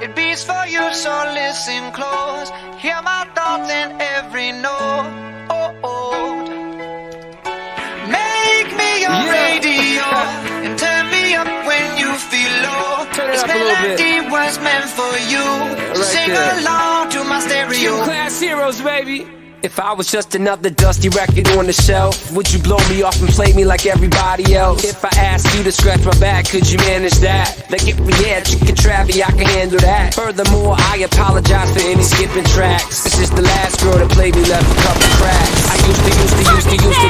It beats for you, so listen close. Hear my thoughts in every note. Make me your radio and turn me up when you feel low. This melody was meant for you. So sing along to my stereo. Class heroes, baby. If I was just another dusty record on the shelf, would you blow me off and play me like everybody else? If I asked you to scratch my back, could you manage that? Like if we had chicken Travie, I can handle that. Furthermore, I apologize for any skipping tracks. It's just the last girl that played me left a couple cracks. I used to,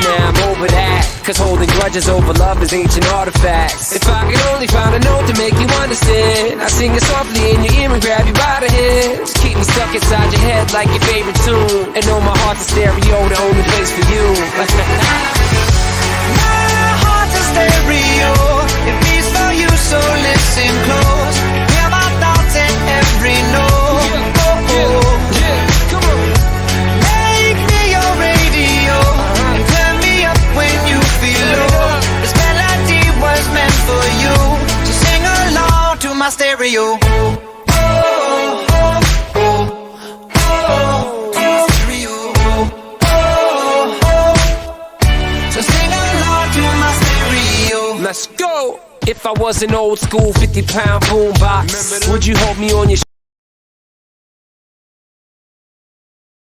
now I'm over that. Cause holding grudges over love is ancient artifacts. If I could only find a note to make you understand, I sing it softly in your ear and grab you by the hands. Keep me stuck inside your head like your favorite tune. And know my heart's a stereo, the only place for you. My heart's a stereo. It beats for you, so listen close. Hear my thoughts in every note. Come on. Make me your radio and turn me up when you feel low. This melody was meant for you, so sing along to my stereo. Let's go! If I was an old school 50-pound boombox, would you hold me on your